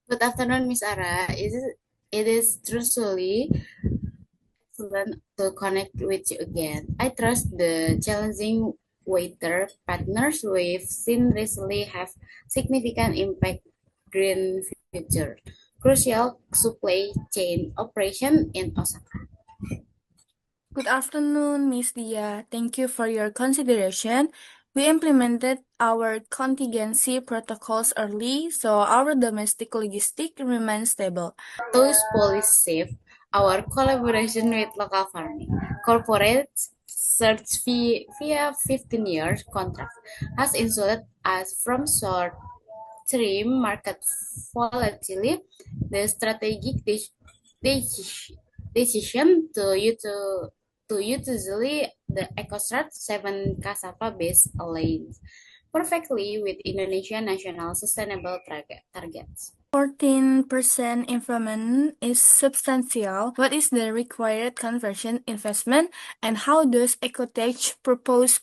Good afternoon, Miss Ara. It is truly excellent to connect with you again. I trust the challenging waiter partners we've seen recently have significant impact green future. Crucial supply chain operation in Osaka. Good afternoon, Miss Dia. Thank you for your consideration. We implemented our contingency protocols early, so our domestic logistic remains stable. Those policy safe our collaboration with local farming corporates search via 15 years contract has insulated us from short-term market volatility. The strategic decision to usually the EcoStrat 7 cassava based aligns perfectly with Indonesian national sustainable targets. 14% improvement is substantial. What is the required conversion investment, and how does Ecotech propose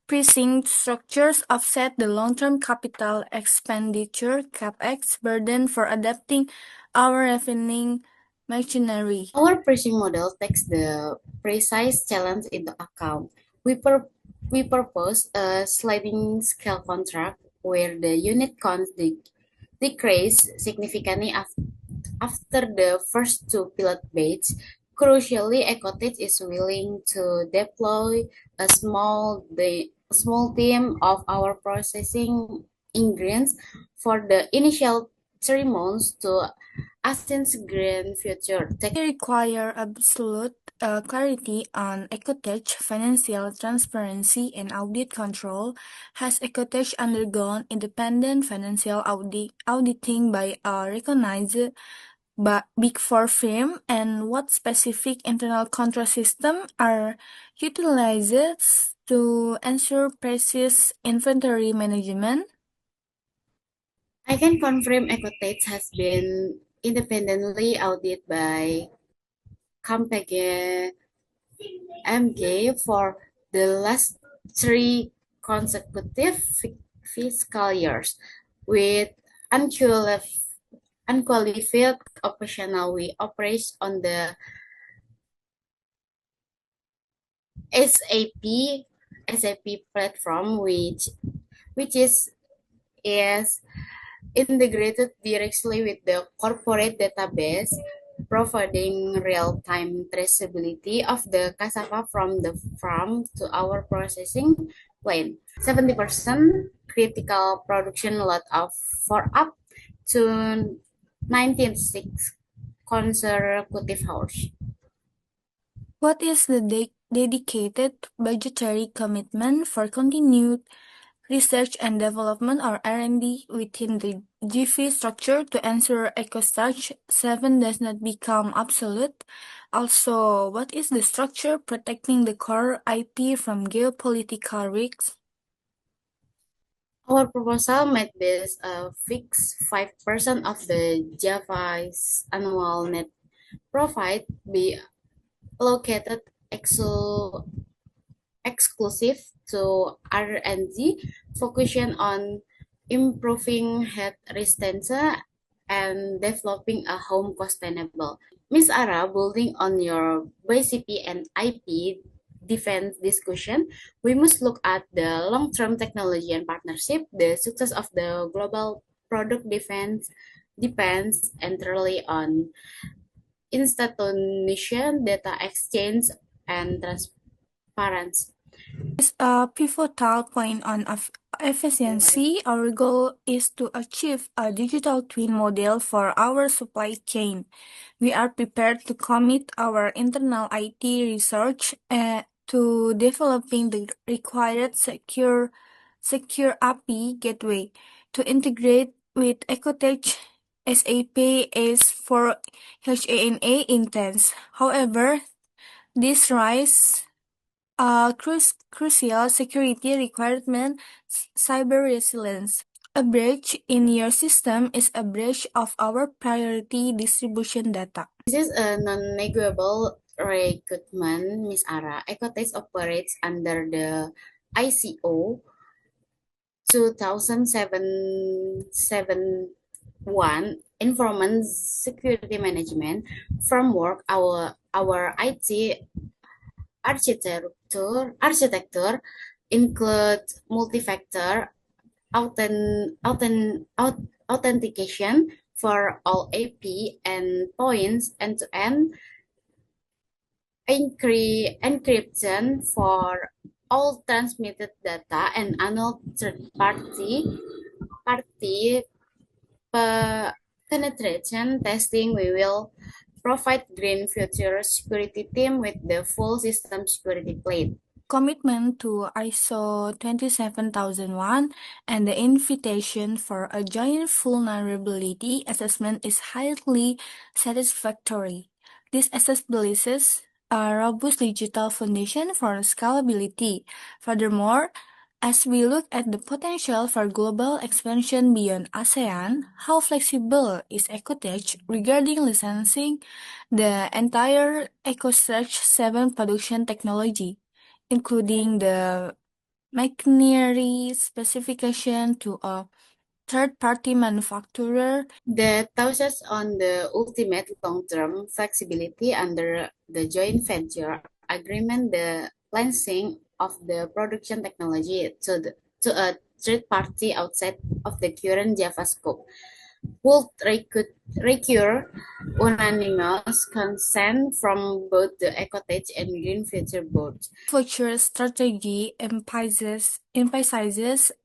precinct structures offset the long-term capital expenditure (CapEx) burden for adapting our refining machinery? Our pricing model takes the precise challenge into account. We propose a sliding scale contract where the unit counts decrease significantly after the first two pilot batches. Crucially, Ecotech is willing to deploy a small team of our processing ingredients for the initial 3 months to Ascen's green future. We require absolute clarity on Ecotech financial transparency and audit control. Has Ecotech undergone independent financial auditing by a recognized Big Four firm, and what specific internal control systems are utilized to ensure precise inventory management? I can confirm Ecotech has been independently audited by Compagnie MG for the last three consecutive fiscal years, with unqualified operational we operate on the SAP SAP platform, which is integrated directly with the corporate database, providing real-time traceability of the cassava from the farm to our processing plant. 70% critical production lot of for up to 96 consecutive hours. What is the dedicated budgetary commitment for continued research and development or R&D within the GV structure to ensure EcoStarch 7 does not become obsolete? Also, what is the structure protecting the core IP from geopolitical risks? Our proposal made this a fixed 5% of the Java's annual net profit be allocated exclusive to R&D, focusing on improving health resistance and developing a home sustainable. Miss Ara, building on your BCP and IP defense discussion, we must look at the long-term technology and partnership. The success of the global product defense depends entirely on institution, data exchange, and transparency. Is a pivotal point on efficiency. Our goal is to achieve a digital twin model for our supply chain. We are prepared to commit our internal IT research to developing the required secure API gateway to integrate with Ecotech SAP S4HANA Intense. However, this raises a crucial security requirement: cyber resilience. A breach in your system is a breach of our priority distribution data. This is a non-negotiable requirement, Miss Ara. Ecotech operates under the ICO 2007-71 environment security management framework. Our IT architecture includes multi-factor authentication for all AP endpoints, end-to-end encryption for all transmitted data, and annual third party penetration testing. We will provide Green Future security team with the full system security plate. Commitment to ISO 27001 and the invitation for a joint vulnerability assessment is highly satisfactory. This establishes a robust digital foundation for scalability. Furthermore, as we look at the potential for global expansion beyond ASEAN, how flexible is EcoTech regarding licensing the entire EcoSearch 7 production technology, including the McNary specification to a third-party manufacturer? That touches on the ultimate long-term flexibility under the joint venture agreement. The licensing of the production technology to a third party outside of the current Java scope would require unanimous consent from both the Ecotech and Green Future boards. Future strategy emphasizes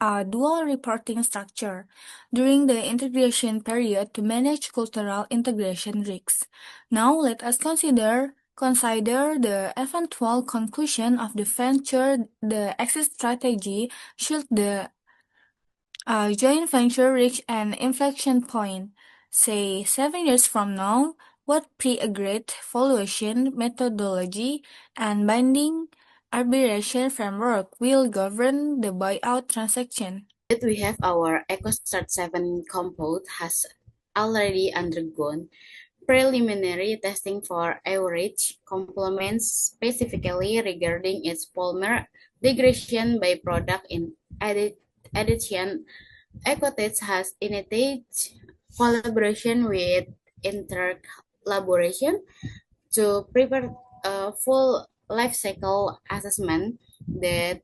a dual reporting structure during the integration period to manage cultural integration risks. Now let us consider the eventual conclusion of the venture. The exit strategy should the joint venture reach an inflection point, say 7 years from now. What pre-agreed valuation methodology and binding arbitration framework will govern the buyout transaction? That we have our EcoStart 7 compound has already undergone preliminary testing for average complements, specifically regarding its polymer degradation by product in addition. Ecotech has initiated collaboration with Interc Laboration to prepare a full life cycle assessment that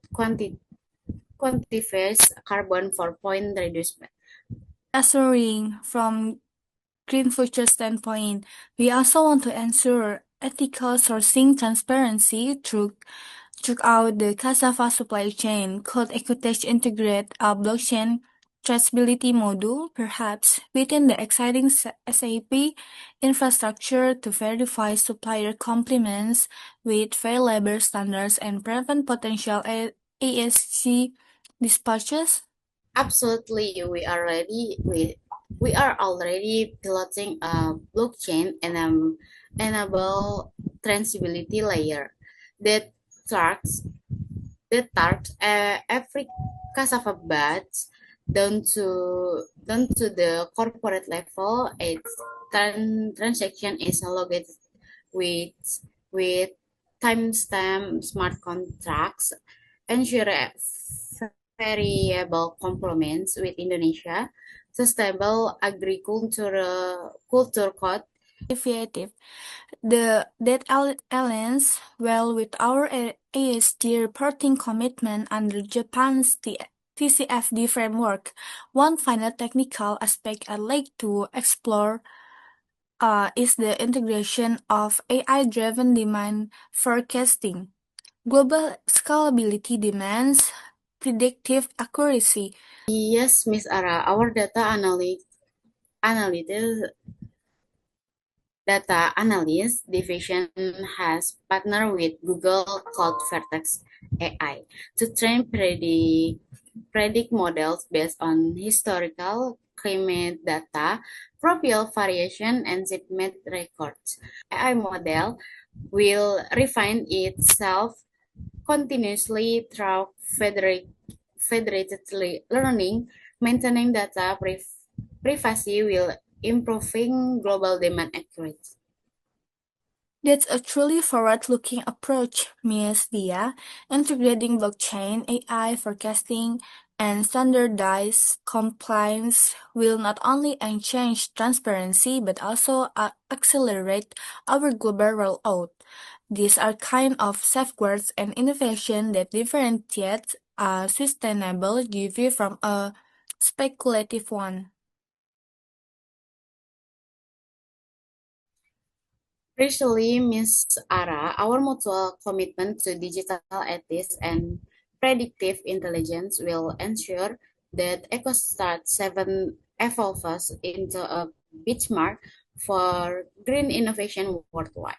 quantifies carbon footprint reduction. Assuring from Green Future standpoint, we also want to ensure ethical sourcing transparency throughout the cassava supply chain. Could Ecotech integrate a blockchain traceability module, perhaps within the exciting SAP infrastructure, to verify supplier complements with fair labor standards and prevent potential ASC dispatches? Absolutely, we are already piloting a blockchain and enable traceability layer that tracks every cassava batch down to the corporate level. Its transaction is logged with with timestamp smart contracts, ensure variable complements with Indonesia sustainable agriculture culture code. Initiative. That aligns well with our ASD reporting commitment under Japan's TCFD framework. One final technical aspect I'd like to explore is the integration of AI-driven demand forecasting. Global scalability demands predictive accuracy. Yes, Miss Ara, our analytics data analyst division has partnered with Google Cloud Vertex AI to train predict models based on historical climate data, profile variation, and shipment records. AI model will refine itself continuously through federated learning, maintaining data privacy while improving global demand accuracy. That's a truly forward-looking approach, Ms. Dia, integrating blockchain, AI forecasting, and standardized compliance will not only enhance transparency but also accelerate our global rollout. These are kind of safeguards and innovation that differentiate a sustainable GV from a speculative one. Recently, Ms. Ara, our mutual commitment to digital ethics and predictive intelligence will ensure that EcoStart 7 evolves into a benchmark for green innovation worldwide.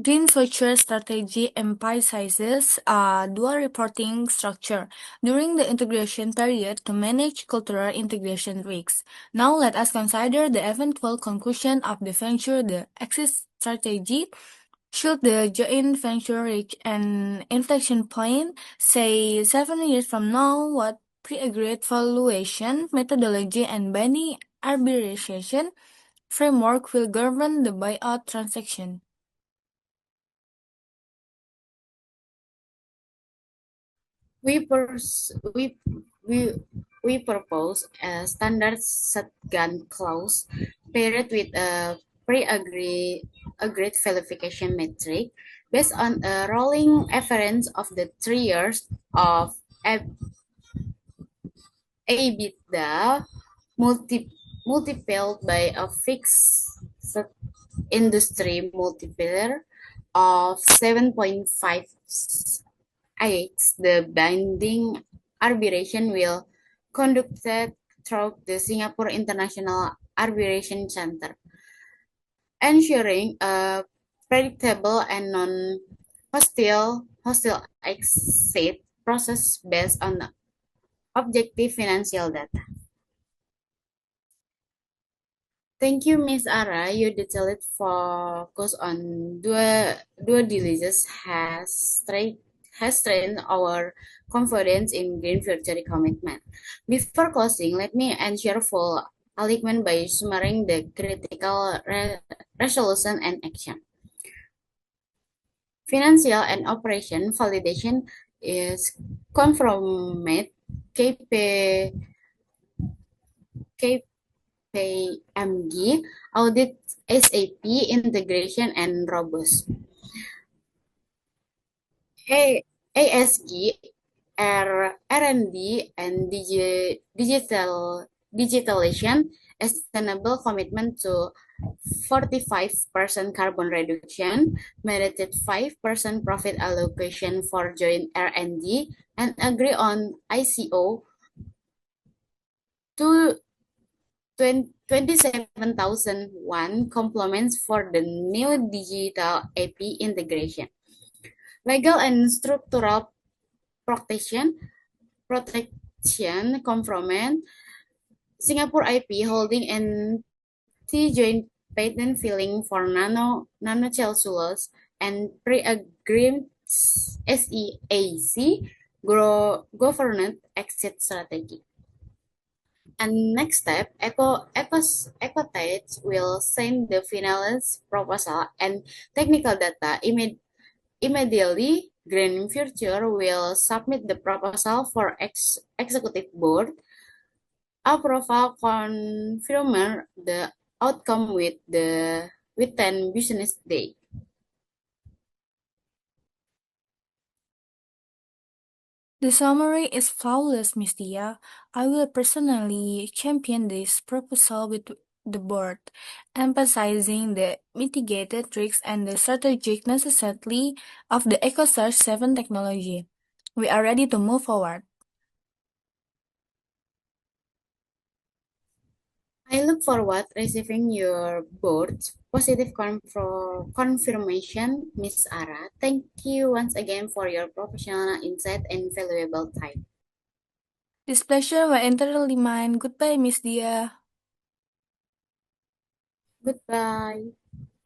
Green Future strategy emphasizes a dual reporting structure during the integration period to manage cultural integration risks. Now let us consider the eventual conclusion of the venture, the exit strategy. Should the joint venture reach an inflection point, say 7 years from now, what pre-agreed valuation, methodology, and binding arbitration framework will govern the buyout transaction? We, pers- we propose a standard shotgun clause paired with a agreed verification metric based on a rolling average of the 3 years of EBITDA multiplied by a fixed industry multiplier of 7.58. The binding arbitration will conducted through the Singapore International Arbitration Center, ensuring a predictable and non-hostile exit process based on objective financial data. Thank you, Miss Ara. Your detailed focus on due diligence has strengthened our confidence in green future commitment. Before closing, let me ensure full alignment by summarizing the critical resolution and action. Financial and operation validation is confirmed KP, KPMG audit SAP integration and robust. ASG, R&D, and digitalization sustainable commitment to 45% carbon reduction, mandated 5% profit allocation for joint R&D, and agree on ICO to 27,001 complements for the new digital AP integration. Legal and structural protection compromise Singapore IP holding and T-joint patent filing for nanocellulose and pre-agreement SEAC governance exit strategy. And next step, Ecotech will send the finalist proposal and technical data immediately. Green Future will submit the proposal for executive board approval, confirming the outcome with 10 business days. The summary is flawless, Miss Dia. I will personally champion this proposal with the board, emphasizing the mitigated risks and the strategic necessity of the EcoSearch 7 technology. We are ready to move forward. I look forward receiving your board's positive confirmation, Miss Ara. Thank you once again for your professional insight and valuable time. This pleasure was entirely mine. Goodbye, Miss Dia. Goodbye.